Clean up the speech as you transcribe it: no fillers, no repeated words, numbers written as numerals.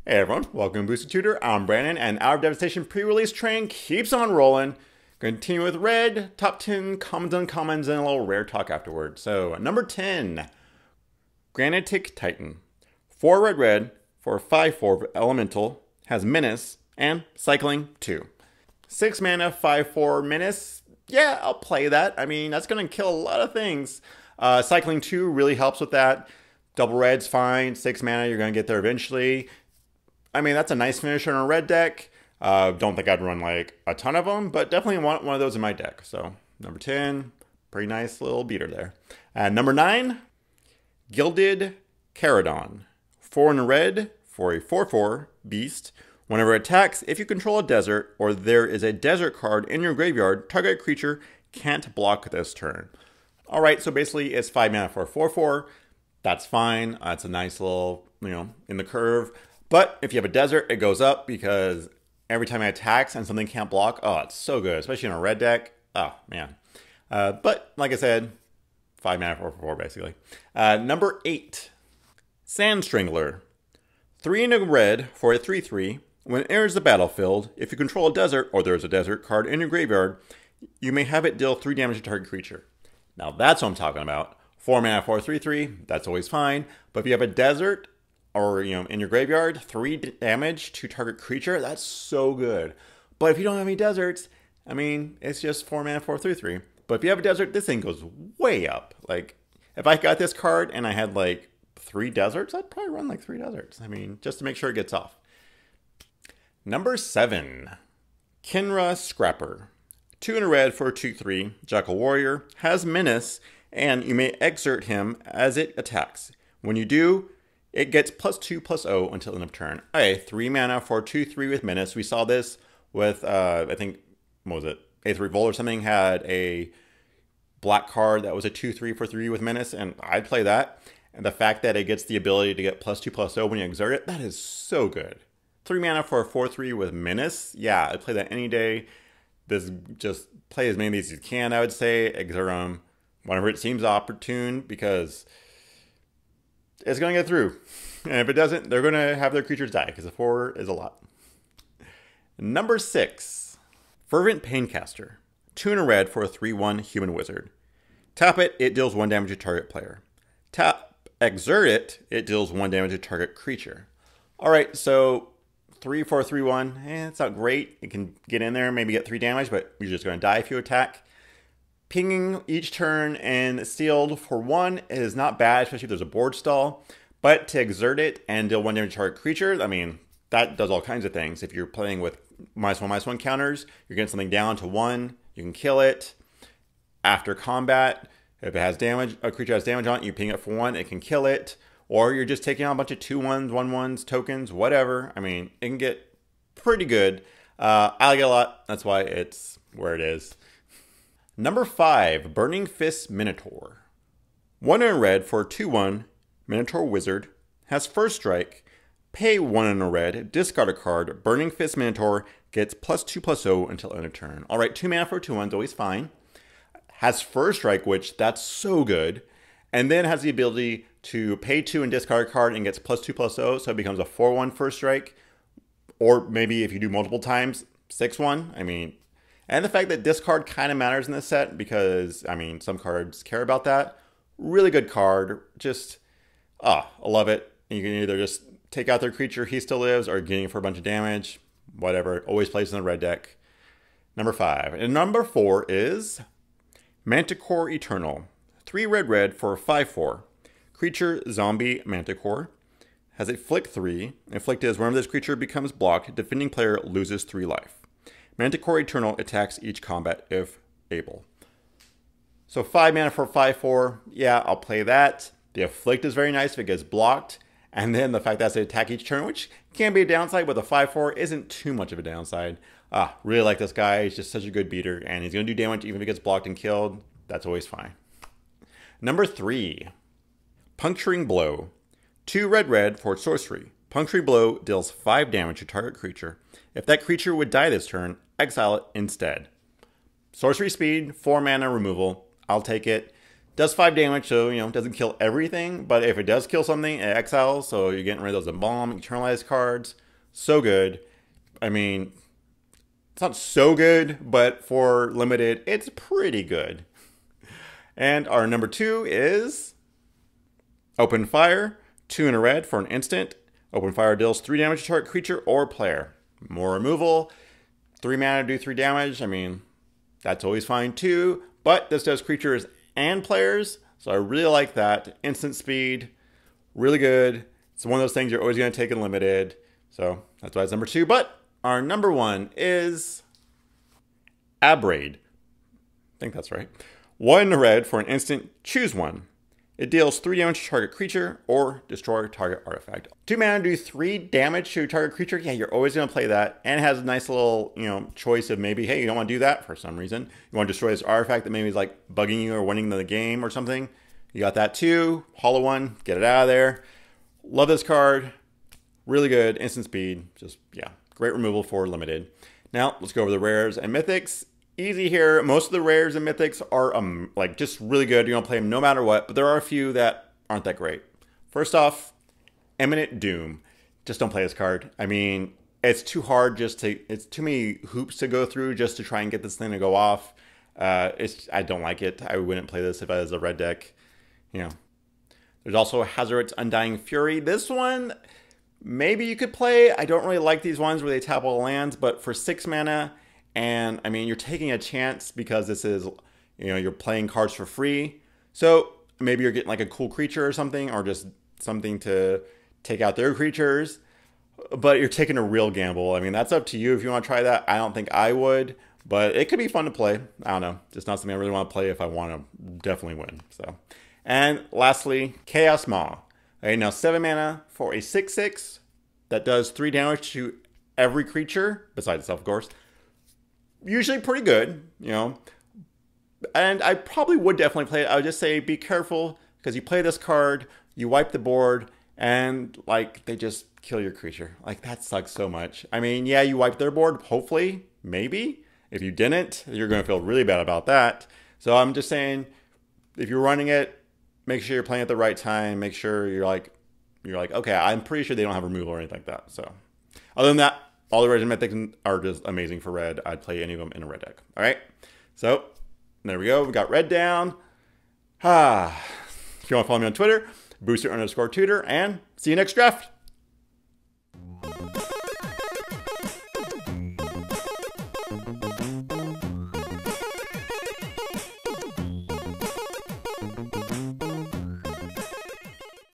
Hey everyone, welcome to Boosted Tutor. I'm Brandon, and our Devastation pre-release train keeps on rolling. Continue with red, top 10 commons, uncommons, and a little rare talk afterward. So, number 10, Granitic Titan. 4 red for 5/4 elemental, has menace, and cycling 2. 6 mana, 5/4 menace. Yeah, I'll play that. I mean, that's going to kill a lot of things. Cycling 2 really helps with that. Double red's fine. 6 mana, you're going to get there eventually. I mean, that's a nice finisher in a red deck. Don't think I'd run like a ton of them, but definitely want one of those in my deck. So, number 10, pretty nice little beater there. And number 9, Gilded Caradon. 4 in red for a 4/4 beast. Whenever it attacks, if you control a desert or there is a desert card in your graveyard, target creature can't block this turn. Alright, so basically it's 5 mana for a 4/4. That's fine. It's a nice little, in the curve. But if you have a desert, it goes up because every time it attacks and something can't block, oh, it's so good, especially in a red deck. Oh, man. But like I said, 5 mana for 4/4 basically. Number 8, Sand Strangler. 3 in a red for a 3/3. When it enters the battlefield, if you control a desert or there's a desert card in your graveyard, you may have it deal 3 damage to target creature. Now that's what I'm talking about. 4 mana for a 3/3, that's always fine. But if you have a desert, or in your graveyard, 3 damage to target creature, that's so good. But if you don't have any deserts, I mean, it's just 4 mana for a 3/3. But if you have a desert, this thing goes way up. Like, if I got this card and I had like 3 deserts, I'd probably run like 3 deserts. I mean, just to make sure it gets off. Number 7, Kinra Scrapper. 2 in a red for a 2/3, Jackal Warrior, has menace, and you may exert him as it attacks. When you do, it gets +2/+0 until end of turn. Okay, 3 mana for 2/3 with menace. We saw this with, I think, what was it? Aether Revolt or something had a black card that was a 2/3 for 3 with menace, and I'd play that. And the fact that it gets the ability to get +2/+0 when you exert it, that is so good. 3 mana for a 4/3 with menace. Yeah, I'd play that any day. This just play as many of these as you can, I would say. Exert them whenever it seems opportune, because it's going to get through. And if it doesn't, they're going to have their creatures die, because a 4 is a lot. Number 6, Fervent Paincaster. 2 in a red for a 3/1 human wizard. Tap it, it deals 1 damage to target player. Exert it, it deals 1 damage to target creature. Alright, so 3 for a 3/1, it's not great. It can get in there, maybe get 3 damage, but you're just going to die if you attack. Pinging each turn and sealed for 1 is not bad, especially if there's a board stall. But to exert it and deal 1 damage to target creature, I mean, that does all kinds of things. If you're playing with -1/-1 counters, you're getting something down to 1, you can kill it. After combat, if it has damage, a creature has damage on it, you ping it for 1, it can kill it. Or you're just taking on a bunch of 2/1s, 1/1s, tokens, whatever. I mean, it can get pretty good. I like it a lot. That's why it's where it is. Number 5, Burning Fist Minotaur. 1 in a red for a 2/1 Minotaur Wizard, has first strike, pay 1 in a red, discard a card, Burning Fist Minotaur gets +2/+0 until end of turn. Alright, 2 mana for a 2/1 is always fine. Has first strike, which that's so good, and then has the ability to pay 2 and discard a card and gets +2/+0, so it becomes a 4/1 first strike, or maybe if you do multiple times, 6/1. I mean, and the fact that discard kind of matters in this set because, I mean, some cards care about that. Really good card. Just, I love it. You can either just take out their creature, he still lives, or getting it for a bunch of damage. Whatever. Always plays in the red deck. Number 5. And number 4 is Manticore Eternal. 3 red for a 5/4. Creature Zombie Manticore. Has a Flick 3. Inflict is whenever this creature becomes blocked, defending player loses 3 life. Manticore Eternal attacks each combat if able. So 5 mana for 5/4. Yeah, I'll play that. The Afflict is very nice if it gets blocked. And then the fact that it's an attack each turn, which can be a downside, but the 5/4 isn't too much of a downside. Really like this guy. He's just such a good beater. And he's going to do damage even if he gets blocked and killed. That's always fine. Number 3, Puncturing Blow. 2 red for sorcery. Puncturing Blow deals 5 damage to target creature. If that creature would die this turn, exile it instead. Sorcery speed, 4 mana removal. I'll take it. Does 5 damage, so, you know, doesn't kill everything. But if it does kill something, it exiles. So you're getting rid of those Embalm, Eternalized cards. So good. I mean, it's not so good, but for limited, it's pretty good. And our number 2 is Open Fire. 2 in a red for an instant. Open Fire deals 3 damage to target creature or player. More removal. 3 mana to do 3 damage. I mean, that's always fine too. But this does creatures and players. So I really like that. Instant speed. Really good. It's one of those things you're always going to take in limited. So that's why it's number 2. But our number 1 is Abrade. I think that's right. 1 in a red for an instant. Choose 1. It deals 3 damage to target creature or destroy target artifact. 2 mana to do 3 damage to target creature. Yeah, you're always going to play that. And it has a nice little, you know, choice of maybe, hey, you don't want to do that for some reason. You want to destroy this artifact that maybe is like bugging you or winning the game or something. You got that too. Hollow 1, get it out of there. Love this card. Really good. Instant speed. Just, yeah, great removal for limited. Now, let's go over the rares and mythics. Easy here. Most of the rares and mythics are like just really good. You're gonna play them no matter what, but there are a few that aren't that great. First off, Imminent Doom. Just don't play this card. I mean, it's too hard it's too many hoops to go through just to try and get this thing to go off. I don't like it. I wouldn't play this if I was a red deck. You know. There's also Hazoret's Undying Fury. This one, maybe you could play. I don't really like these ones where they tap all lands, but for 6 mana, and I mean, you're taking a chance because this is, you know, you're playing cards for free. So maybe you're getting like a cool creature or something, or just something to take out their creatures, but you're taking a real gamble. I mean, that's up to you if you want to try that. I don't think I would, but it could be fun to play. I don't know. Just not something I really want to play if I want to definitely win. So, and lastly, Chaos Maw. Okay, now 7 mana for a 6/6 that does 3 damage to every creature, besides itself, of course. Usually pretty good, you know. And I probably would definitely play it. I would just say be careful, because you play this card, you wipe the board, and like they just kill your creature. Like that sucks so much. I mean, yeah, you wipe their board, hopefully, maybe. If you didn't, you're going to feel really bad about that. So I'm just saying, if you're running it, make sure you're playing at the right time. Make sure you're like, okay, I'm pretty sure they don't have removal or anything like that. So other than that, all the rares and mythics are just amazing for red. I'd play any of them in a red deck. All right. So there we go. We got red down. If you want to follow me on Twitter, booster_tutor, and see you next draft.